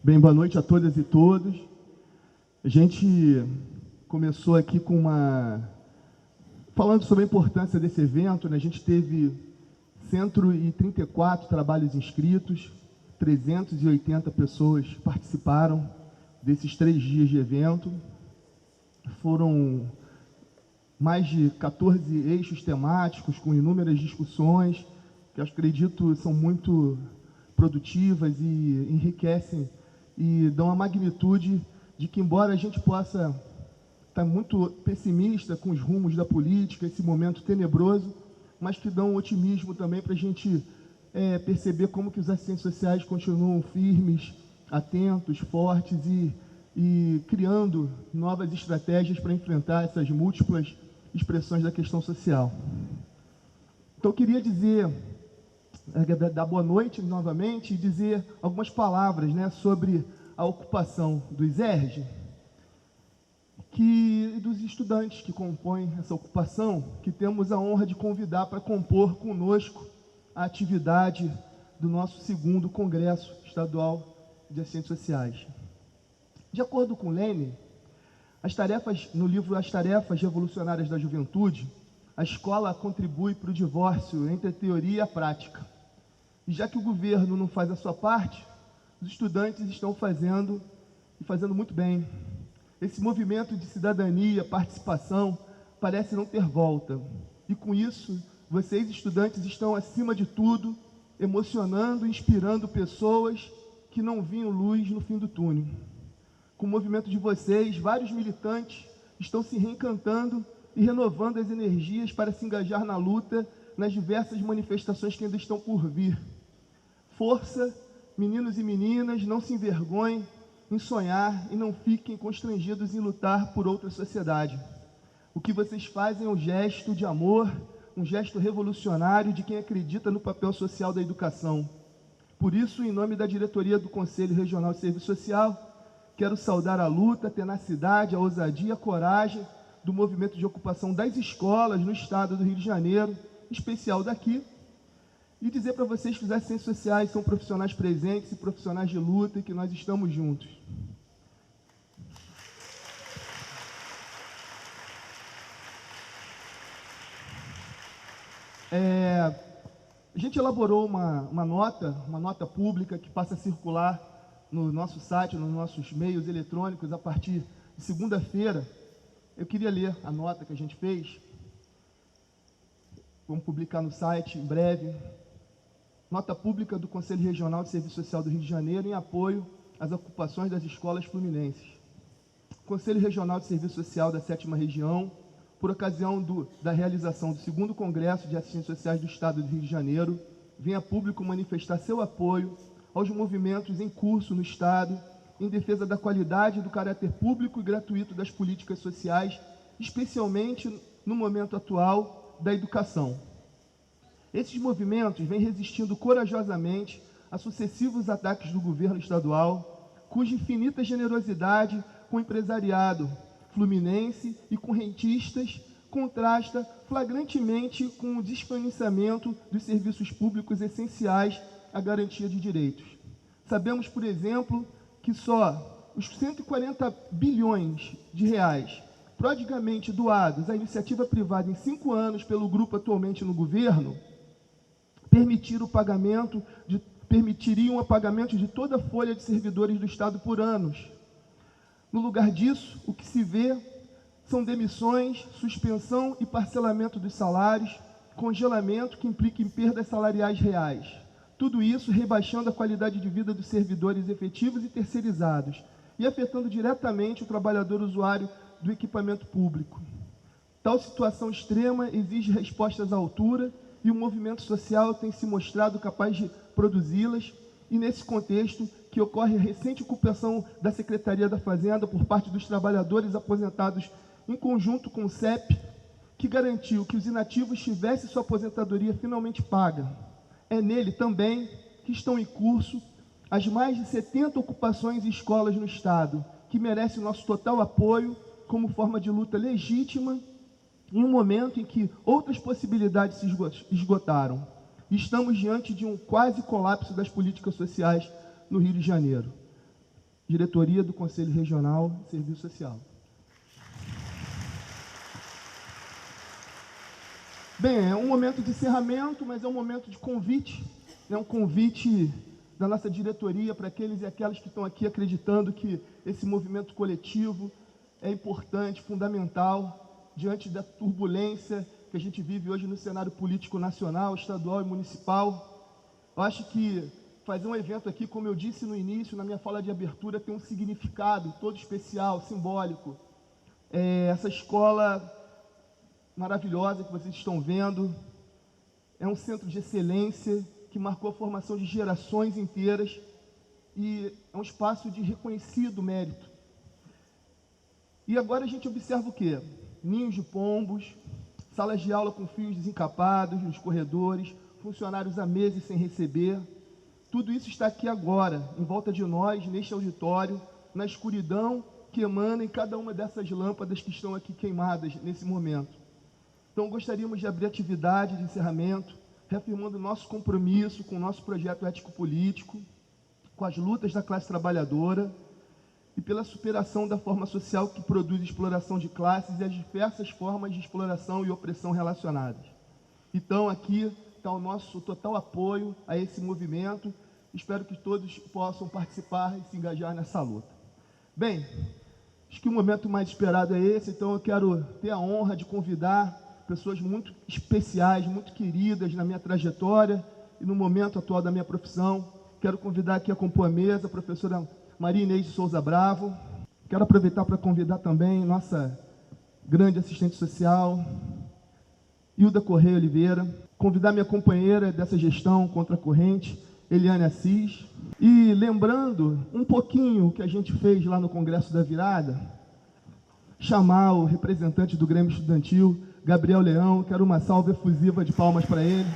Bem, boa noite a todas e todos. A gente começou aqui falando sobre a importância desse evento, né? A gente teve 134 trabalhos inscritos, 380 pessoas participaram desses 3 dias de evento. Foram mais de 14 eixos temáticos, com inúmeras discussões, que eu acredito são muito produtivas e enriquecem e dão a magnitude de que, embora a gente possa estar muito pessimista com os rumos da política, esse momento tenebroso, mas que dão um otimismo também para a gente perceber como que os assistentes sociais continuam firmes, atentos, fortes e criando novas estratégias para enfrentar essas múltiplas expressões da questão social. Então, eu queria dar boa noite novamente e dizer algumas palavras, né, sobre a ocupação dos ERJ e dos estudantes que compõem essa ocupação, que temos a honra de convidar para compor conosco a atividade do nosso 2º Congresso Estadual de Assistentes Sociais. De acordo com Lênin, no livro As Tarefas Revolucionárias da Juventude, a escola contribui para o divórcio entre a teoria e a prática. E já que o governo não faz a sua parte, os estudantes estão fazendo muito bem. Esse movimento de cidadania, participação, parece não ter volta. E com isso, vocês, estudantes, estão, acima de tudo, emocionando e inspirando pessoas que não viam luz no fim do túnel. Com o movimento de vocês, vários militantes estão se reencantando e renovando as energias para se engajar na luta nas diversas manifestações que ainda estão por vir. Força, meninos e meninas, não se envergonhem em sonhar e não fiquem constrangidos em lutar por outra sociedade. O que vocês fazem é um gesto de amor, um gesto revolucionário de quem acredita no papel social da educação. Por isso, em nome da diretoria do Conselho Regional de Serviço Social, quero saudar a luta, a tenacidade, a ousadia, a coragem do movimento de ocupação das escolas no estado do Rio de Janeiro, em especial daqui, e dizer para vocês que os assistentes sociais são profissionais presentes e profissionais de luta e que nós estamos juntos. A gente elaborou uma nota pública que passa a circular no nosso site, nos nossos meios eletrônicos, a partir de segunda-feira. Eu queria ler a nota que a gente fez. Vamos publicar no site em breve. Nota pública do Conselho Regional de Serviço Social do Rio de Janeiro em apoio às ocupações das escolas fluminenses. Conselho Regional de Serviço Social da 7ª Região, por ocasião da realização do 2º Congresso de Assistentes Sociais do Estado do Rio de Janeiro, vem a público manifestar seu apoio aos movimentos em curso no Estado em defesa da qualidade e do caráter público e gratuito das políticas sociais, especialmente no momento atual da educação. Esses movimentos vêm resistindo corajosamente a sucessivos ataques do governo estadual, cuja infinita generosidade com o empresariado fluminense e com rentistas contrasta flagrantemente com o desfinanciamento dos serviços públicos essenciais à garantia de direitos. Sabemos, por exemplo, que só os 140 bilhões de reais prodigamente doados à iniciativa privada em 5 anos pelo grupo atualmente no governo permitiriam o pagamento de toda a folha de servidores do Estado por anos. No lugar disso, o que se vê são demissões, suspensão e parcelamento dos salários, congelamento que implica em perdas salariais reais. Tudo isso rebaixando a qualidade de vida dos servidores efetivos e terceirizados e afetando diretamente o trabalhador usuário do equipamento público. Tal situação extrema exige respostas à altura e o movimento social tem se mostrado capaz de produzi-las, e nesse contexto que ocorre a recente ocupação da Secretaria da Fazenda por parte dos trabalhadores aposentados em conjunto com o CEP, que garantiu que os inativos tivessem sua aposentadoria finalmente paga. É nele também que estão em curso as mais de 70 ocupações em escolas no Estado, que merecem nosso total apoio como forma de luta legítima em um momento em que outras possibilidades se esgotaram. Estamos diante de um quase colapso das políticas sociais no Rio de Janeiro. diretoria do Conselho Regional de Serviço Social. Bem, é um momento de encerramento, mas é um momento de convite, é um convite da nossa diretoria para aqueles e aquelas que estão aqui acreditando que esse movimento coletivo é importante, fundamental, diante da turbulência que a gente vive hoje no cenário político nacional, estadual e municipal. Eu acho que fazer um evento aqui, como eu disse no início, na minha fala de abertura, tem um significado todo especial, simbólico. Essa escola maravilhosa que vocês estão vendo é um centro de excelência que marcou a formação de gerações inteiras e é um espaço de reconhecido mérito. E agora a gente observa o quê? Ninhos de pombos, salas de aula com fios desencapados nos corredores, funcionários há meses sem receber. Tudo isso está aqui agora, em volta de nós, neste auditório, na escuridão que emana em cada uma dessas lâmpadas que estão aqui queimadas nesse momento. Então, gostaríamos de abrir atividade de encerramento, reafirmando nosso compromisso com o nosso projeto ético-político, com as lutas da classe trabalhadora e pela superação da forma social que produz exploração de classes e as diversas formas de exploração e opressão relacionadas. Então, aqui está o nosso total apoio a esse movimento. Espero que todos possam participar e se engajar nessa luta. Bem, acho que o momento mais esperado é esse, então eu quero ter a honra de convidar pessoas muito especiais, muito queridas na minha trajetória e no momento atual da minha profissão. Quero convidar aqui a compor a mesa a professora Maria Inês de Souza Bravo. Quero aproveitar para convidar também nossa grande assistente social, Hilda Correia Oliveira, convidar minha companheira dessa gestão contra a corrente, Eliane Assis, e lembrando um pouquinho o que a gente fez lá no Congresso da Virada, chamar o representante do Grêmio Estudantil, Gabriel Leão. Quero uma salva efusiva de palmas para ele.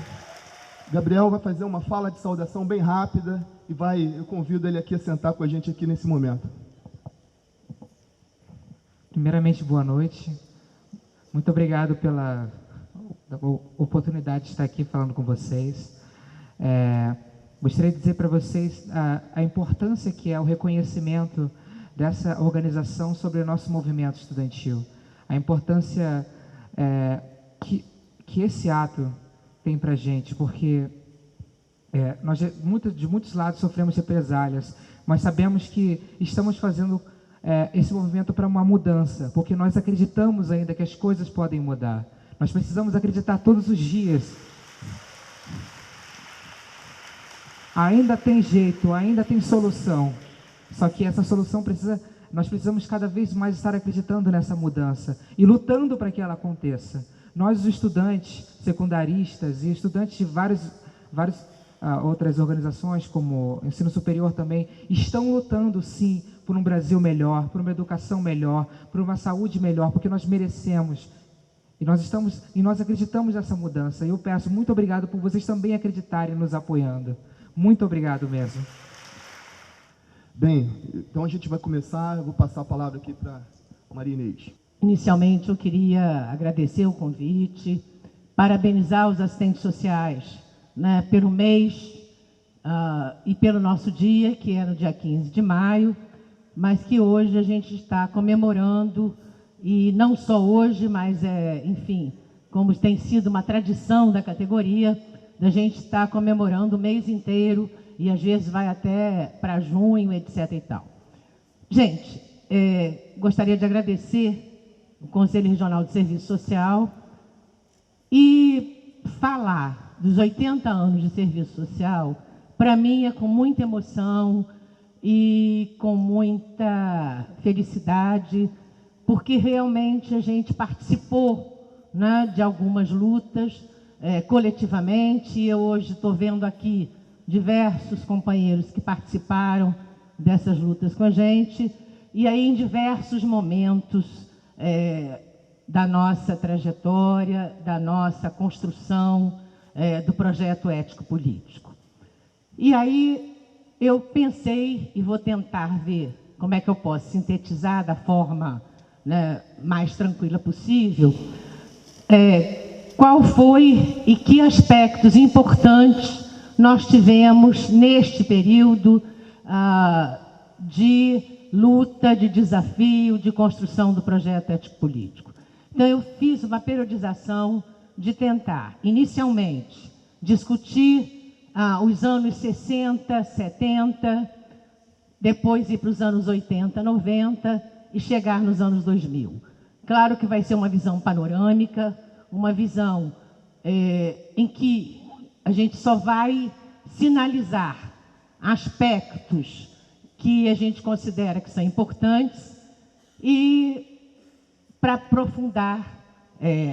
Gabriel vai fazer uma fala de saudação bem rápida e eu convido ele aqui a sentar com a gente aqui nesse momento. Primeiramente, boa noite. Muito obrigado pela oportunidade de estar aqui falando com vocês. Gostaria de dizer para vocês a importância que é o reconhecimento dessa organização sobre o nosso movimento estudantil. A importância que esse ato tem para a gente, porque nós de muitos lados sofremos represálias, mas sabemos que estamos fazendo esse movimento para uma mudança, porque nós acreditamos ainda que as coisas podem mudar. Nós precisamos acreditar todos os dias. Ainda tem jeito, ainda tem solução, só que essa solução nós precisamos cada vez mais estar acreditando nessa mudança e lutando para que ela aconteça. Nós, os estudantes secundaristas e estudantes de várias outras organizações, como ensino superior também, estão lutando, sim, por um Brasil melhor, por uma educação melhor, por uma saúde melhor, porque nós merecemos. E nós acreditamos nessa mudança. E eu peço muito obrigado por vocês também acreditarem nos apoiando. Muito obrigado mesmo. Bem, então a gente vai começar. Eu vou passar a palavra aqui para a Maria Inês. Inicialmente, eu queria agradecer o convite, parabenizar os assistentes sociais, né, pelo mês e pelo nosso dia, que é no dia 15 de maio, mas que hoje a gente está comemorando, e não só hoje, mas, enfim, como tem sido uma tradição da categoria, da gente estar comemorando o mês inteiro, e às vezes vai até para junho, etc. e tal. Gente, gostaria de agradecer o Conselho Regional de Serviço Social e falar dos 80 anos de serviço social, para mim é com muita emoção e com muita felicidade, porque realmente a gente participou, né, de algumas lutas coletivamente. Eu hoje estou vendo aqui diversos companheiros que participaram dessas lutas com a gente, e aí em diversos momentos da nossa trajetória, da nossa construção do projeto ético-político. E aí eu pensei, e vou tentar ver como é que eu posso sintetizar da forma, né, mais tranquila possível, qual foi e que aspectos importantes nós tivemos neste período de luta, de desafio, de construção do projeto ético-político. Então, eu fiz uma periodização de tentar, inicialmente, discutir os anos 60, 70, depois ir para os anos 80, 90 e chegar nos anos 2000. Claro que vai ser uma visão panorâmica, uma visão em que a gente só vai sinalizar aspectos que a gente considera que são importantes e para aprofundar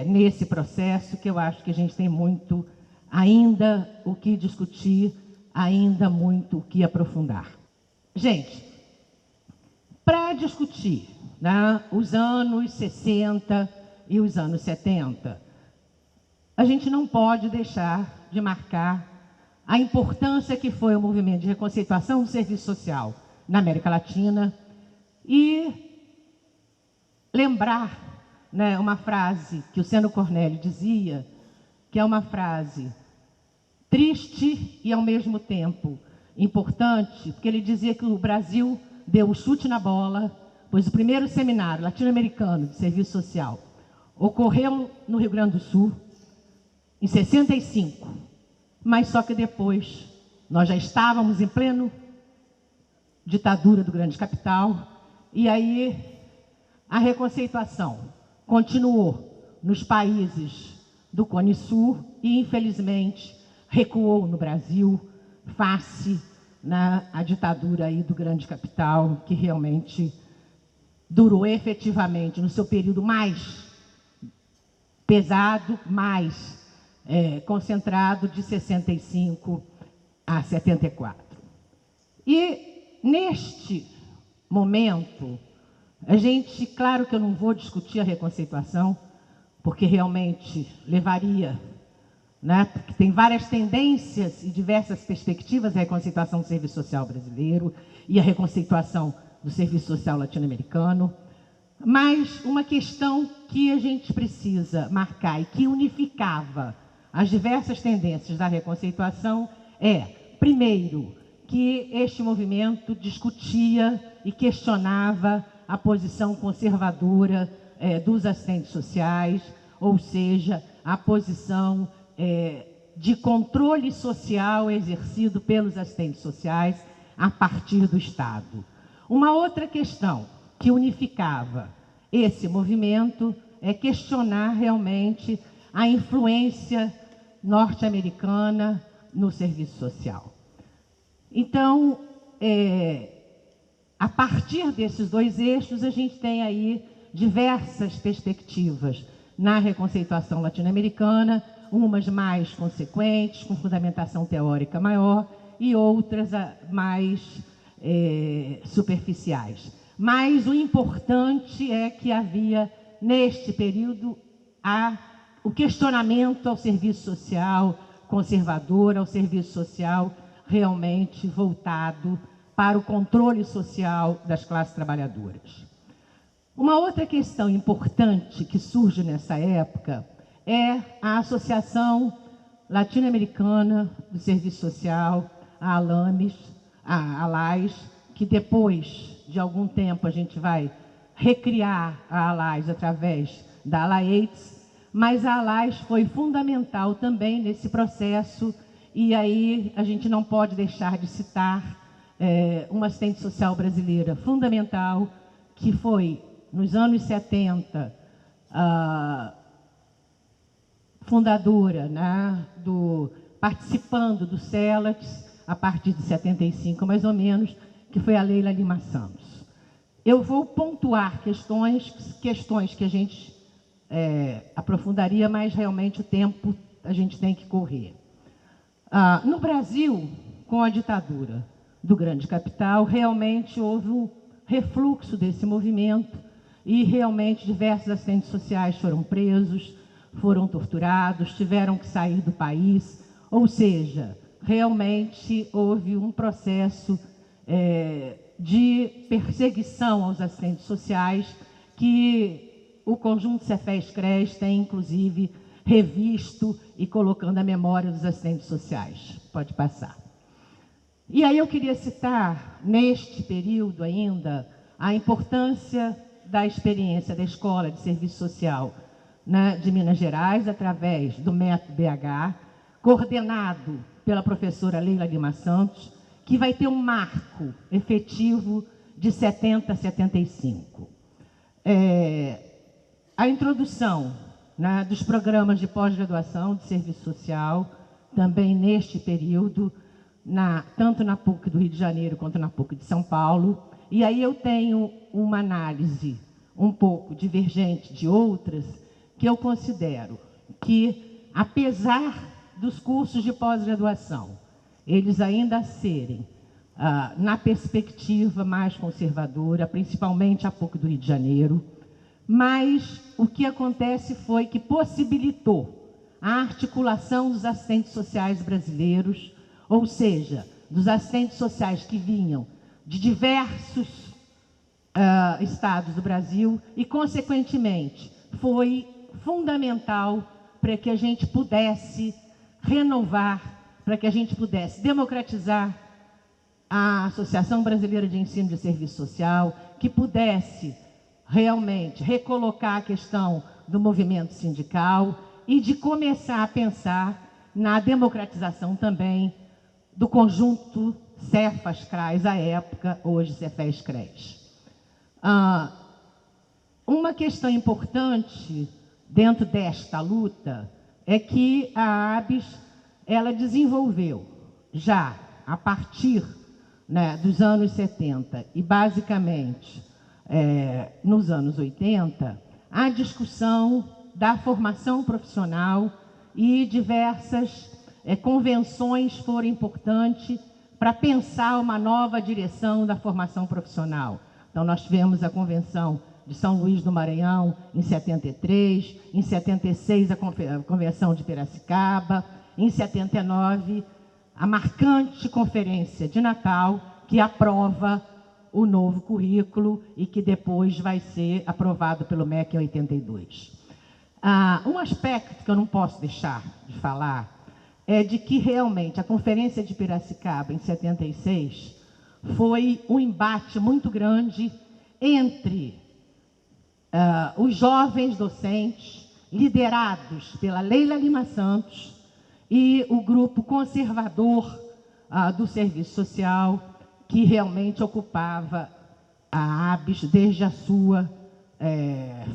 nesse processo, que eu acho que a gente tem muito ainda o que discutir, ainda muito o que aprofundar. Gente, para discutir, né, os anos 60 e os anos 70, a gente não pode deixar de marcar a importância que foi o movimento de reconceituação do serviço social na América Latina e lembrar, né, uma frase que o Seno Cornélio dizia, que é uma frase triste e, ao mesmo tempo, importante, porque ele dizia que o Brasil deu o chute na bola, pois o primeiro seminário latino-americano de serviço social ocorreu no Rio Grande do Sul, em 65, mas só que depois nós já estávamos em pleno ditadura do grande capital, e aí a reconceituação continuou nos países do Cone Sul e, infelizmente, recuou no Brasil face à ditadura aí do grande capital, que realmente durou efetivamente no seu período mais pesado, mais concentrado, de 65 a 74. E, neste momento, a gente, claro que eu não vou discutir a reconceituação, porque realmente levaria, né, porque tem várias tendências e diversas perspectivas a reconceituação do serviço social brasileiro e a reconceituação do serviço social latino-americano, mas uma questão que a gente precisa marcar e que unificava as diversas tendências da reconceituação é, primeiro, que este movimento discutia e questionava a posição conservadora dos assistentes sociais, ou seja, a posição de controle social exercido pelos assistentes sociais a partir do Estado. Uma outra questão que unificava esse movimento é questionar realmente a influência norte-americana no serviço social. Então, a partir desses dois eixos, a gente tem aí diversas perspectivas na reconceituação latino-americana, umas mais consequentes, com fundamentação teórica maior, e outras mais superficiais. Mas o importante é que havia, neste período, o questionamento ao serviço social conservador, ao serviço social realmente voltado para o controle social das classes trabalhadoras. Uma outra questão importante que surge nessa época é a Associação Latino-Americana do Serviço Social, a ALAS, que depois de algum tempo a gente vai recriar a ALAS através da ALAEIDS, mas a ALAS foi fundamental também nesse processo, e aí a gente não pode deixar de citar uma assistente social brasileira fundamental, que foi, nos anos 70, fundadora, né, participando do CELATS, a partir de 75, mais ou menos, que foi a Leila Lima Santos. Eu vou pontuar questões que a gente aprofundaria, mas realmente o tempo a gente tem que correr. No Brasil, com a ditadura do grande capital, realmente houve um refluxo desse movimento e realmente diversos assistentes sociais foram presos, foram torturados, tiveram que sair do país, ou seja, realmente houve um processo de perseguição aos assistentes sociais que o conjunto Cefés-CRES tem, inclusive, revisto e colocando a memória dos assistentes sociais. Pode passar. E aí eu queria citar, neste período ainda, a importância da experiência da Escola de Serviço Social, né, de Minas Gerais, através do método BH, coordenado pela professora Leila Lima Santos, que vai ter um marco efetivo de 70 a 75. A introdução, né, dos programas de pós-graduação de serviço social, também neste período, tanto na PUC do Rio de Janeiro quanto na PUC de São Paulo. E aí eu tenho uma análise um pouco divergente de outras, que eu considero que, apesar dos cursos de pós-graduação, eles ainda serem, na perspectiva mais conservadora, principalmente a PUC do Rio de Janeiro, mas o que acontece foi que possibilitou a articulação dos assistentes sociais brasileiros, ou seja, dos assistentes sociais que vinham de diversos estados do Brasil e, consequentemente, foi fundamental para que a gente pudesse renovar, para que a gente pudesse democratizar a Associação Brasileira de Ensino de Serviço Social, que pudesse realmente recolocar a questão do movimento sindical e de começar a pensar na democratização também do conjunto Cefas-CRAS à época, hoje Cefes-CRES. Uma questão importante dentro desta luta é que a ABS, ela desenvolveu já a partir, né, dos anos 70 e basicamente nos anos 80, a discussão da formação profissional, e diversas convenções foram importantes para pensar uma nova direção da formação profissional. Então, nós tivemos a Convenção de São Luís do Maranhão, em 73, em 76, a Convenção de Piracicaba, em 79, a marcante Conferência de Natal, que aprova o novo currículo e que depois vai ser aprovado pelo MEC em 82. Um aspecto que eu não posso deixar de falar é de que realmente a Conferência de Piracicaba, em 76, foi um embate muito grande entre os jovens docentes, liderados pela Leila Lima Santos, e o grupo conservador do serviço social, que realmente ocupava a ABS desde a sua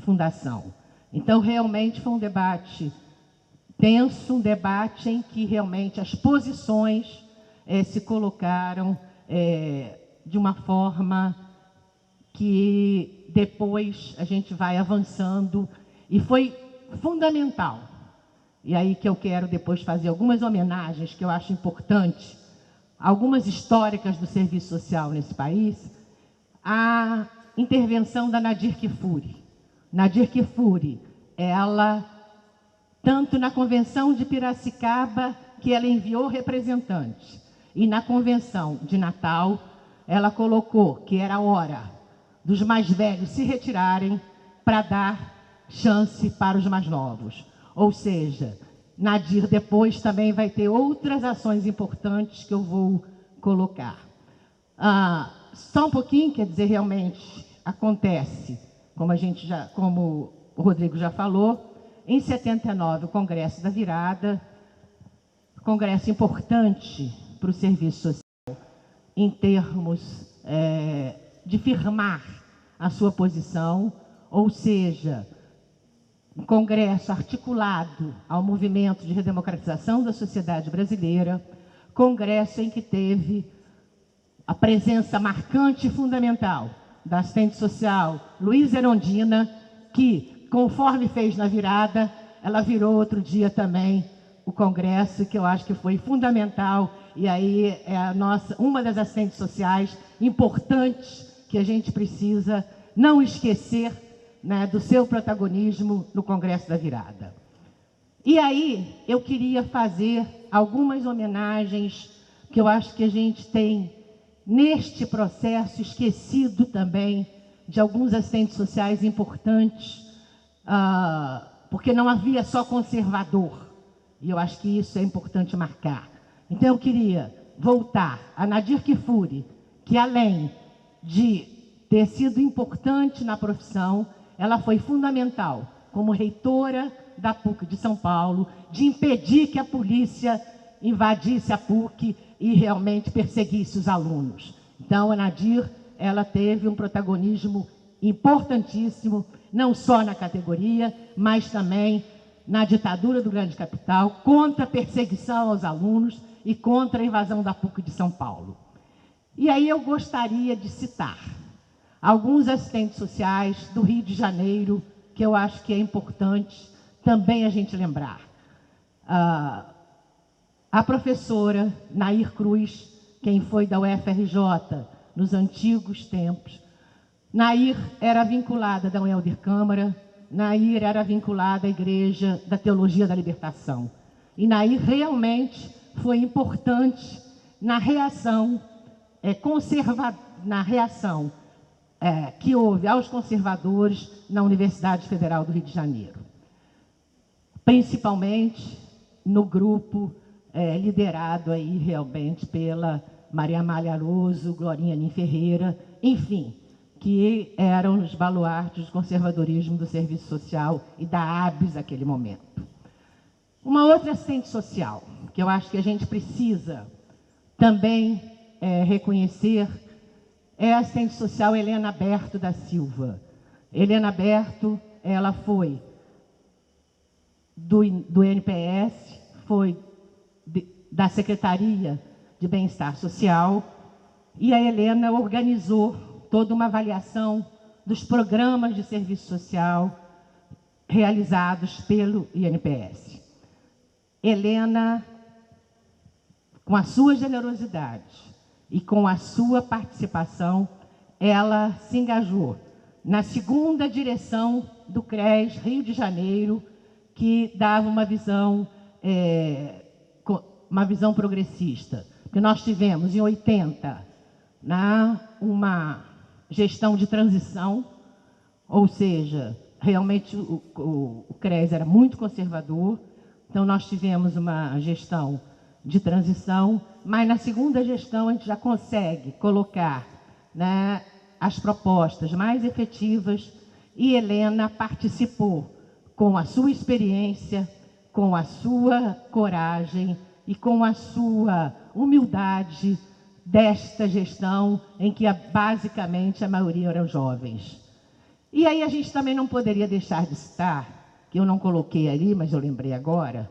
fundação. Então, realmente foi um debate tenso, um debate em que realmente as posições se colocaram de uma forma que depois a gente vai avançando, e foi fundamental. E aí que eu quero depois fazer algumas homenagens que eu acho importante, algumas históricas do serviço social nesse país, a intervenção da Nadir Kfouri. Nadir Kfouri, ela, tanto na Convenção de Piracicaba, que ela enviou representantes, e na Convenção de Natal, ela colocou que era hora dos mais velhos se retirarem para dar chance para os mais novos. Ou seja, Nadir depois também vai ter outras ações importantes que eu vou colocar. Só um pouquinho, quer dizer, realmente acontece, como o Rodrigo já falou, em 79, o Congresso da Virada, congresso importante para o serviço social, em termos de firmar a sua posição, ou seja, um congresso articulado ao movimento de redemocratização da sociedade brasileira, congresso em que teve a presença marcante e fundamental da assistente social Luísa Erondina, que, conforme fez na virada, ela virou outro dia também o congresso, que eu acho que foi fundamental, e aí é uma das assistentes sociais importantes que a gente precisa não esquecer, né, do seu protagonismo no Congresso da Virada. E aí eu queria fazer algumas homenagens que eu acho que a gente tem neste processo esquecido também de alguns assistentes sociais importantes, porque não havia só conservador, e eu acho que isso é importante marcar. Então eu queria voltar a Nadir Kfouri, que além de ter sido importante na profissão, ela foi fundamental como reitora da PUC de São Paulo, de impedir que a polícia invadisse a PUC e realmente perseguisse os alunos. Então, a Nadir, ela teve um protagonismo importantíssimo, não só na categoria, mas também na ditadura do grande capital, contra a perseguição aos alunos e contra a invasão da PUC de São Paulo. E aí eu gostaria de citar alguns assistentes sociais do Rio de Janeiro, que eu acho que é importante também a gente lembrar. A professora Nair Cruz, quem foi da UFRJ nos antigos tempos. Nair era vinculada da Welder Câmara, Nair era vinculada à Igreja da Teologia da Libertação. E Nair realmente foi importante na reação, que houve aos conservadores na Universidade Federal do Rio de Janeiro. Principalmente no grupo liderado aí realmente pela Maria Amália Aroso, Glorinha Nin Ferreira, enfim, que eram os baluartes do conservadorismo do serviço social e da ABS naquele momento. Uma outra assistente social, que eu acho que a gente precisa também reconhecer, é a assistente social Helena Berto da Silva. Helena Berto, ela foi do NPS, foi da Secretaria de Bem-Estar Social, e a Helena organizou toda uma avaliação dos programas de serviço social realizados pelo INPS. Helena, com a sua generosidade e com a sua participação, ela se engajou na segunda direção do CRES Rio de Janeiro, que dava uma visão progressista. Porque nós tivemos, em 80, uma gestão de transição, ou seja, realmente o CRES era muito conservador, então nós tivemos uma gestão de transição, mas na segunda gestão a gente já consegue colocar as propostas mais efetivas, e Helena participou com a sua experiência, com a sua coragem e com a sua humildade desta gestão em que basicamente a maioria eram jovens. E aí a gente também não poderia deixar de citar, que eu não coloquei ali, mas eu lembrei agora,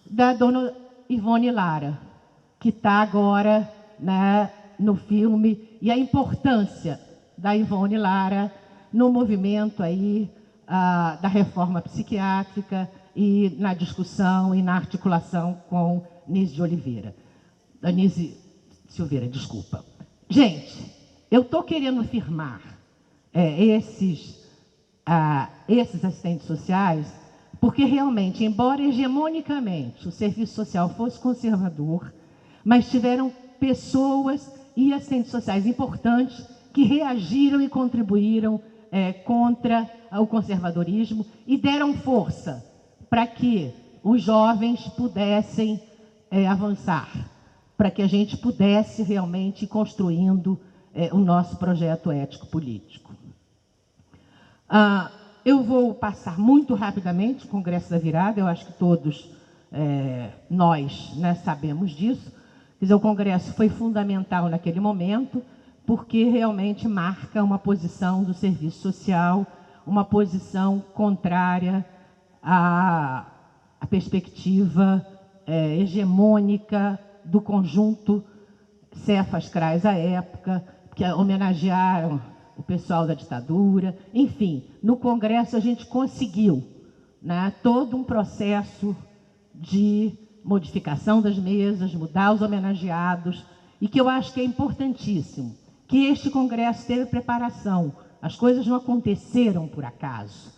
da dona Ivone Lara, que está agora no filme, e a importância da Ivone Lara no movimento aí, da reforma psiquiátrica e na discussão e na articulação com Nise Silveira, desculpa. Gente, eu estou querendo firmar esses assistentes sociais, porque realmente, embora hegemonicamente o serviço social fosse conservador, mas tiveram pessoas e assistentes sociais importantes que reagiram e contribuíram contra o conservadorismo e deram força para que os jovens pudessem avançar, para que a gente pudesse realmente ir construindo o nosso projeto ético-político. Eu vou passar muito rapidamente o Congresso da Virada, eu acho que todos nós sabemos disso. Quer dizer, o Congresso foi fundamental naquele momento, porque realmente marca uma posição do serviço social, uma posição contrária à perspectiva hegemônica do conjunto Cefas-CRAS à época, que homenagearam o pessoal da ditadura. Enfim, no Congresso a gente conseguiu todo um processo de modificação das mesas, mudar os homenageados, e que eu acho que é importantíssimo, que este Congresso teve preparação. As coisas não aconteceram por acaso.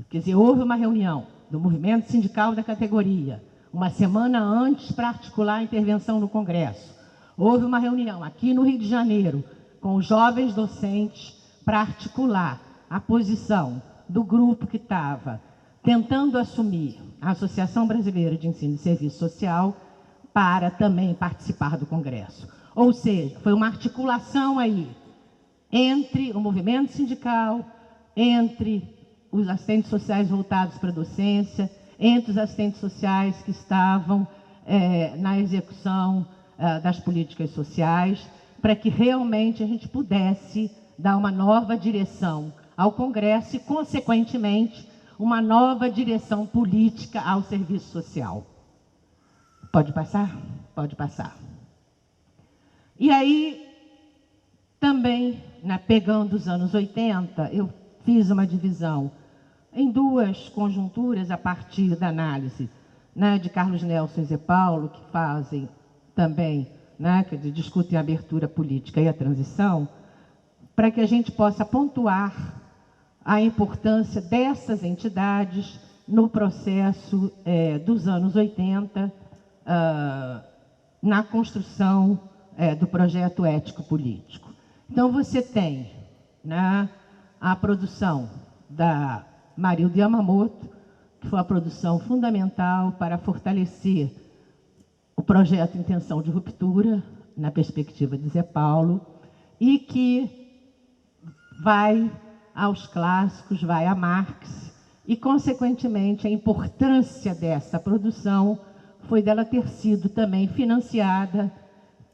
Quer dizer, houve uma reunião do movimento sindical da categoria, uma semana antes para articular a intervenção no Congresso. Houve uma reunião aqui no Rio de Janeiro com os jovens docentes para articular a posição do grupo que estava tentando assumir a Associação Brasileira de Ensino e Serviço Social para também participar do Congresso. Ou seja, foi uma articulação aí entre o movimento sindical, entre os assistentes sociais voltados para a docência, entre os assistentes sociais que estavam na execução das políticas sociais, para que realmente a gente pudesse dar uma nova direção ao Congresso e, consequentemente, uma nova direção política ao serviço social. Pode passar? Pode passar. E aí, também, pegando os anos 80, eu fiz uma divisão em duas conjunturas a partir da análise de Carlos Nelson e Zé Paulo, que fazem também, que discutem a abertura política e a transição, para que a gente possa pontuar a importância dessas entidades no processo dos anos 80, na construção do projeto ético-político. Então, você tem a produção da Marildo Yamamoto, que foi a produção fundamental para fortalecer o projeto Intenção de Ruptura, na perspectiva de Zé Paulo, e que vai aos clássicos, vai a Marx, e, consequentemente, a importância dessa produção foi dela ter sido também financiada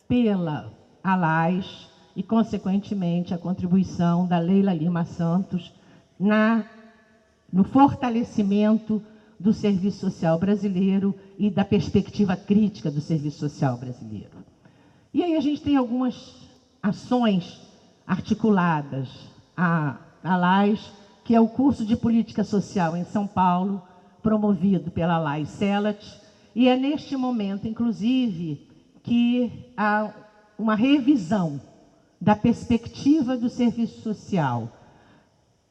pela ALAS e, consequentemente, a contribuição da Leila Lima Santos no fortalecimento do serviço social brasileiro e da perspectiva crítica do serviço social brasileiro. E aí a gente tem algumas ações articuladas. A ALAS, que é o curso de política social em São Paulo, promovido pela ALAS Celat, e é neste momento, inclusive, que há uma revisão da perspectiva do serviço social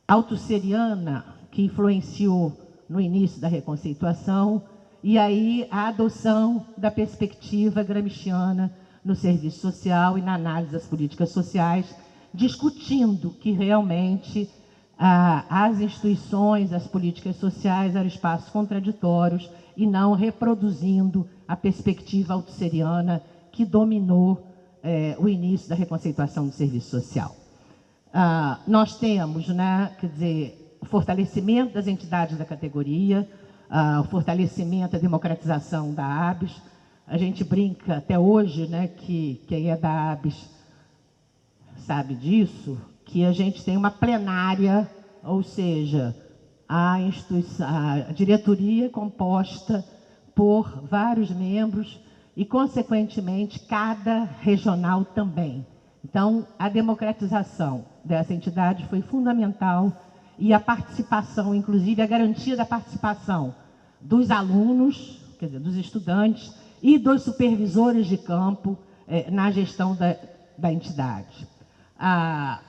altusseriana, que influenciou no início da reconceituação, e aí a adoção da perspectiva gramsciana no serviço social e na análise das políticas sociais, discutindo que realmente as instituições, as políticas sociais eram espaços contraditórios e não reproduzindo a perspectiva altusseriana que dominou o início da reconceituação do serviço social. Nós temos, quer dizer, o fortalecimento das entidades da categoria, o fortalecimento, a democratização da ABS. A gente brinca até hoje, que quem é da ABS sabe disso, que a gente tem uma plenária, ou seja, a diretoria composta por vários membros e, consequentemente, cada regional também. Então, a democratização dessa entidade foi fundamental e a participação, inclusive a garantia da participação dos alunos, quer dizer, dos estudantes e dos supervisores de campo na gestão da entidade.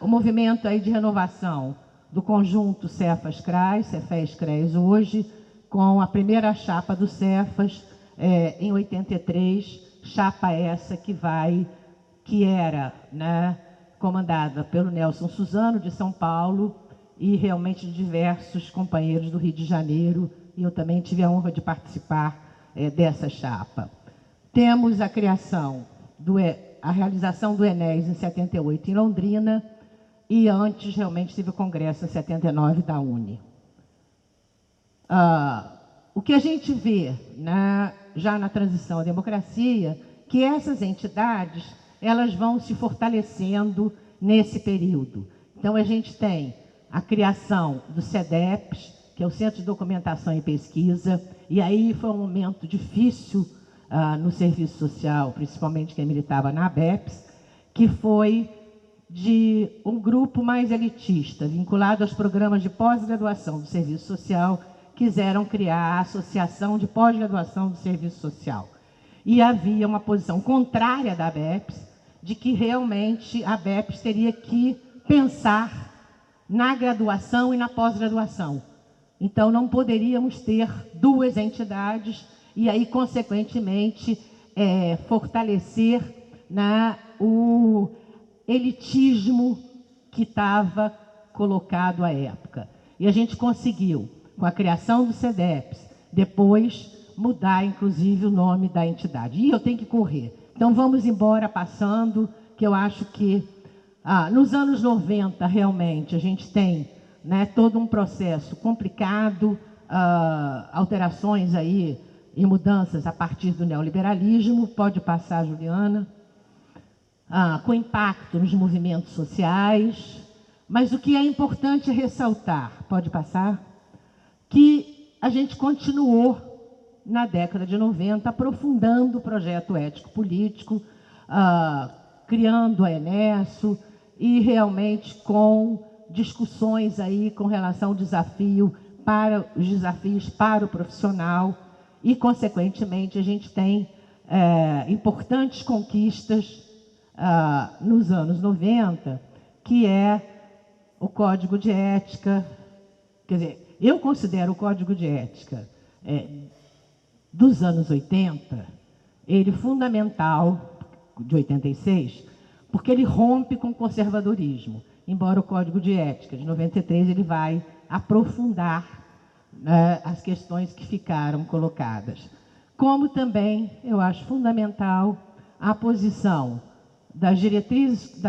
O movimento aí de renovação do conjunto Cefas-CRAS, Cefes-CRES hoje, com a primeira chapa do Cefas em 83, chapa essa que era comandada pelo Nelson Suzano, de São Paulo, e realmente diversos companheiros do Rio de Janeiro, e eu também tive a honra de participar dessa chapa. Temos a criação, a realização do Enéas em 78 em Londrina, e antes realmente teve o congresso em 79 da UNE. O que a gente vê já na transição à democracia, que essas entidades elas vão se fortalecendo nesse período. Então, a gente tem a criação do CEDEPS, que é o Centro de Documentação e Pesquisa, e aí foi um momento difícil no serviço social, principalmente quem militava na ABEPS, que foi de um grupo mais elitista, vinculado aos programas de pós-graduação do serviço social, quiseram criar a Associação de Pós-Graduação do Serviço Social. E havia uma posição contrária da ABEPS, de que realmente a ABEPS teria que pensar na graduação e na pós-graduação. Então, não poderíamos ter duas entidades e aí, consequentemente, fortalecer o elitismo que estava colocado à época. E a gente conseguiu, com a criação do CEDEPS, depois mudar, inclusive, o nome da entidade. E eu tenho que correr. Então, vamos embora passando, que eu acho que nos anos 90, realmente, a gente tem, né, todo um processo complicado, alterações aí e mudanças a partir do neoliberalismo. Pode passar, Juliana. Com impacto nos movimentos sociais. Mas o que é importante ressaltar, pode passar, que a gente continuou, na década de 90, aprofundando o projeto ético-político, criando a Enesso, e realmente com discussões aí com relação ao desafio os desafios para o profissional, e, consequentemente, a gente tem importantes conquistas nos anos 90, que é o Código de Ética. Quer dizer, eu considero o Código de Ética dos anos 80, ele fundamental, de 86, porque ele rompe com o conservadorismo. Embora o Código de Ética de 93 ele vai aprofundar, né, as questões que ficaram colocadas. Como também eu acho fundamental a posição das diretrizes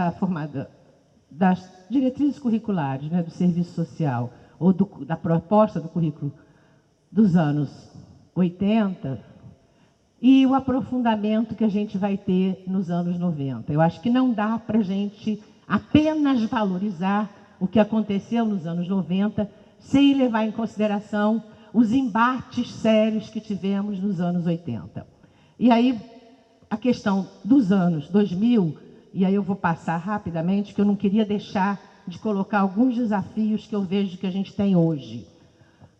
das diretrizes curriculares, né, do serviço social, ou da proposta do currículo dos anos 80, e o aprofundamento que a gente vai ter nos anos 90. Eu acho que não dá para a gente apenas valorizar o que aconteceu nos anos 90, sem levar em consideração os embates sérios que tivemos nos anos 80. E aí, a questão dos anos 2000, e aí eu vou passar rapidamente, que eu não queria deixar de colocar alguns desafios que eu vejo que a gente tem hoje.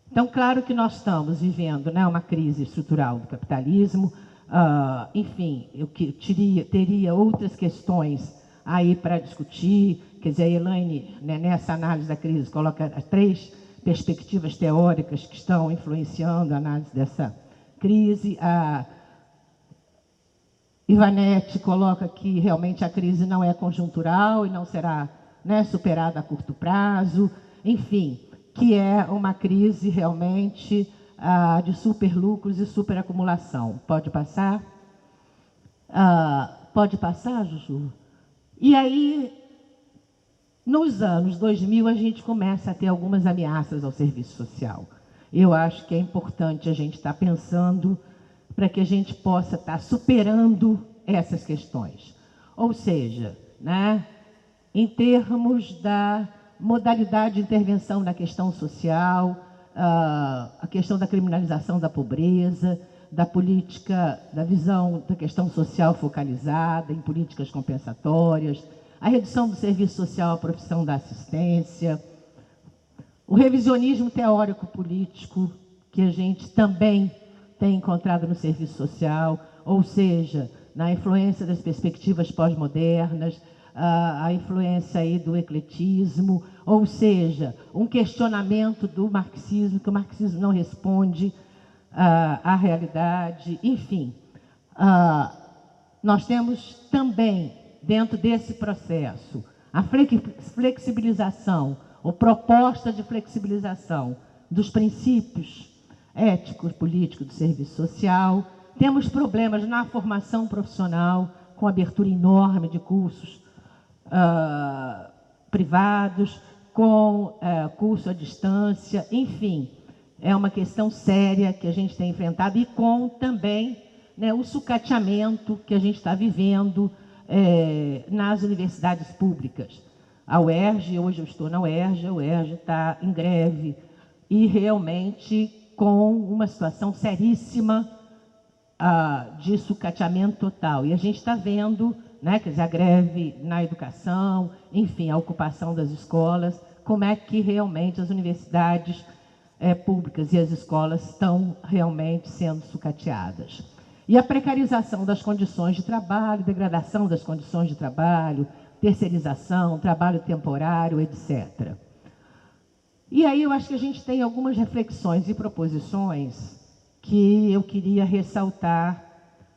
Então, claro que nós estamos vivendo, né, uma crise estrutural do capitalismo. Enfim, eu teria outras questões aí para discutir. Quer dizer, a Elaine, né, nessa análise da crise, coloca as 3 perspectivas teóricas que estão influenciando a análise dessa crise. A Ivanete coloca que realmente a crise não é conjuntural e não será, né, superada a curto prazo. Enfim, que é uma crise realmente de superlucros e superacumulação. Pode passar? Pode passar, Juju? E aí, nos anos 2000, a gente começa a ter algumas ameaças ao serviço social. Eu acho que é importante a gente estar pensando para que a gente possa estar superando essas questões. Ou seja, né, em termos da modalidade de intervenção na questão social, a questão da criminalização da pobreza, da política, da visão da questão social focalizada em políticas compensatórias, a redução do serviço social à profissão da assistência, o revisionismo teórico-político, que a gente também tem encontrado no serviço social, ou seja, na influência das perspectivas pós-modernas, a influência aí do ecletismo, ou seja, um questionamento do marxismo, que o marxismo não responde à realidade. Enfim, nós temos também, dentro desse processo, a flexibilização, ou proposta de flexibilização dos princípios éticos, políticos do serviço social. Temos problemas na formação profissional, com abertura enorme de cursos privados, com curso à distância. Enfim, é uma questão séria que a gente tem enfrentado, e com também, né, o sucateamento que a gente está vivendo nas universidades públicas. A UERJ, hoje eu estou na UERJ, a UERJ está em greve, e realmente com uma situação seríssima de sucateamento total. E a gente está vendo, né, quer dizer, a greve na educação, enfim, a ocupação das escolas, como é que realmente as universidades públicas e as escolas estão realmente sendo sucateadas. E a precarização das condições de trabalho, degradação das condições de trabalho, terceirização, trabalho temporário, etc. E aí eu acho que a gente tem algumas reflexões e proposições que eu queria ressaltar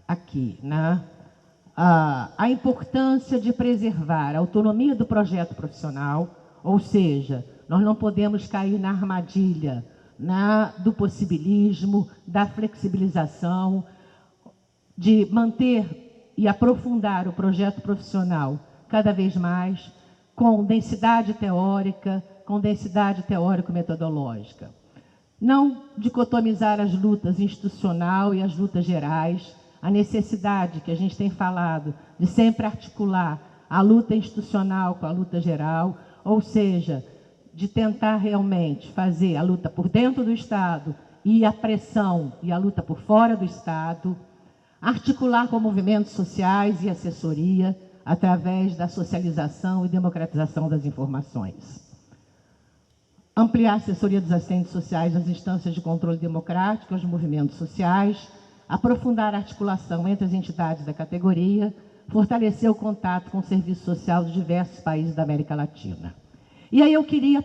aqui, né? A importância de preservar a autonomia do projeto profissional, ou seja, nós não podemos cair na armadilha, do possibilismo, da flexibilização, de manter e aprofundar o projeto profissional cada vez mais, com densidade teórica, com densidade teórico-metodológica. Não dicotomizar as lutas institucional e as lutas gerais, a necessidade que a gente tem falado de sempre articular a luta institucional com a luta geral, ou seja, de tentar realmente fazer a luta por dentro do Estado e a pressão e a luta por fora do Estado, articular com movimentos sociais e assessoria através da socialização e democratização das informações. Ampliar a assessoria dos assistentes sociais nas instâncias de controle democrático aos movimentos sociais, aprofundar a articulação entre as entidades da categoria, fortalecer o contato com o serviço social de diversos países da América Latina. E aí eu queria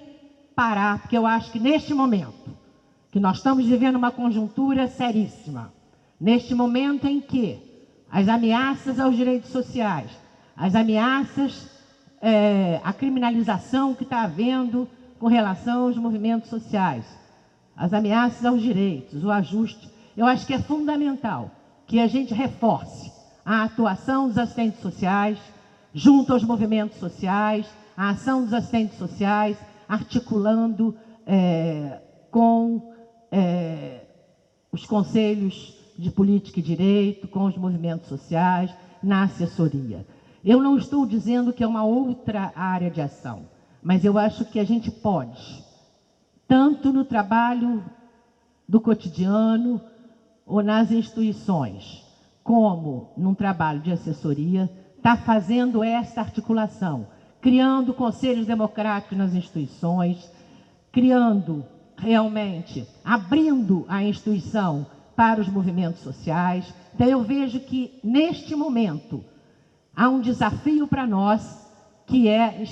parar, porque eu acho que neste momento, que nós estamos vivendo uma conjuntura seríssima, neste momento em que as ameaças aos direitos sociais, as ameaças, a criminalização que está havendo com relação aos movimentos sociais, as ameaças aos direitos, o ajuste, eu acho que é fundamental que a gente reforce a atuação dos assistentes sociais junto aos movimentos sociais, a ação dos assistentes sociais, articulando com os conselhos de política e direito, com os movimentos sociais, na assessoria. Eu não estou dizendo que é uma outra área de ação, mas eu acho que a gente pode, tanto no trabalho do cotidiano ou nas instituições, como num trabalho de assessoria, está fazendo esta articulação, criando conselhos democráticos nas instituições, criando realmente, abrindo a instituição para os movimentos sociais. Então eu vejo que neste momento há um desafio para nós, que é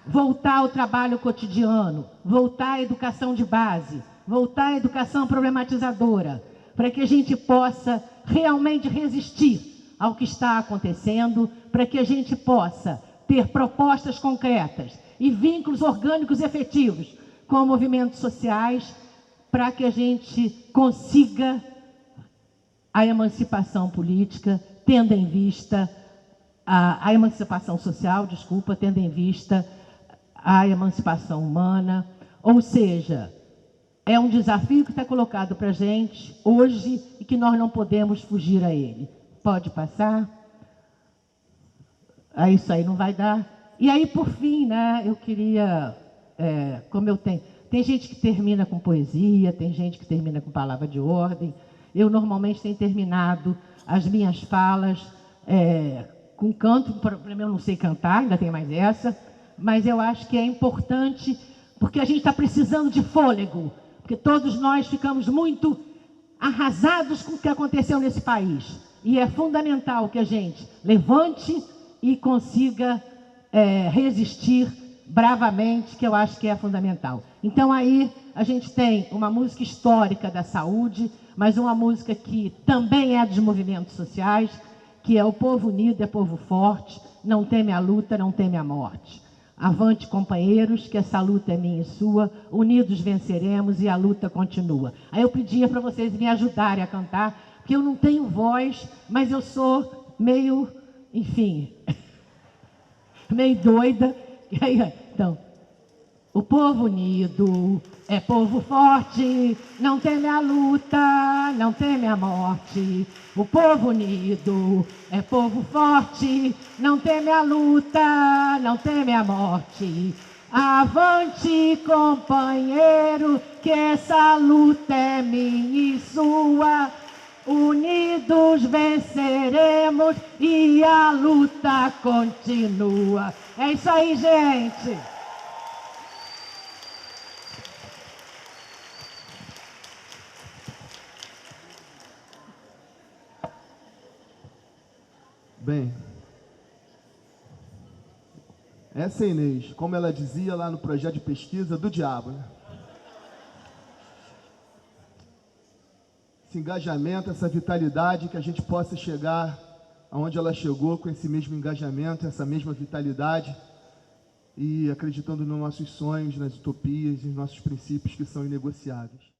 voltar ao trabalho cotidiano, voltar à educação de base, voltar à educação problematizadora, para que a gente possa realmente resistir ao que está acontecendo, para que a gente possa ter propostas concretas e vínculos orgânicos efetivos com movimentos sociais, para que a gente consiga a emancipação política, tendo em vista a emancipação social, desculpa, tendo em vista a emancipação humana. Ou seja, é um desafio que está colocado para a gente hoje e que nós não podemos fugir a ele. Pode passar? Isso aí não vai dar. E aí, por fim, né, eu queria, como eu tenho... Tem gente que termina com poesia, tem gente que termina com palavra de ordem. Eu normalmente tenho terminado as minhas falas com canto, eu não sei cantar, ainda tem mais essa, mas eu acho que é importante, porque a gente está precisando de fôlego, porque todos nós ficamos muito arrasados com o que aconteceu nesse país. E é fundamental que a gente levante e consiga resistir bravamente, que eu acho que é fundamental. Então aí a gente tem uma música histórica da saúde, mas uma música que também é dos movimentos sociais, que é o povo unido é povo forte, não teme a luta, não teme a morte. Avante, companheiros, que essa luta é minha e sua, unidos venceremos e a luta continua. Aí eu pedia para vocês me ajudarem a cantar, porque eu não tenho voz, mas eu sou meio, enfim, meio doida. Então, o povo unido é povo forte, não teme a luta, não teme a morte. O povo unido é povo forte, não teme a luta, não teme a morte. Avante, companheiro, que essa luta é minha e sua. Unidos venceremos e a luta continua. É isso aí, gente! Bem, essa é Inês, como ela dizia lá no projeto de pesquisa, do diabo, né? Esse engajamento, essa vitalidade, que a gente possa chegar aonde ela chegou com esse mesmo engajamento, essa mesma vitalidade e acreditando nos nossos sonhos, nas utopias e nos nossos princípios que são inegociáveis.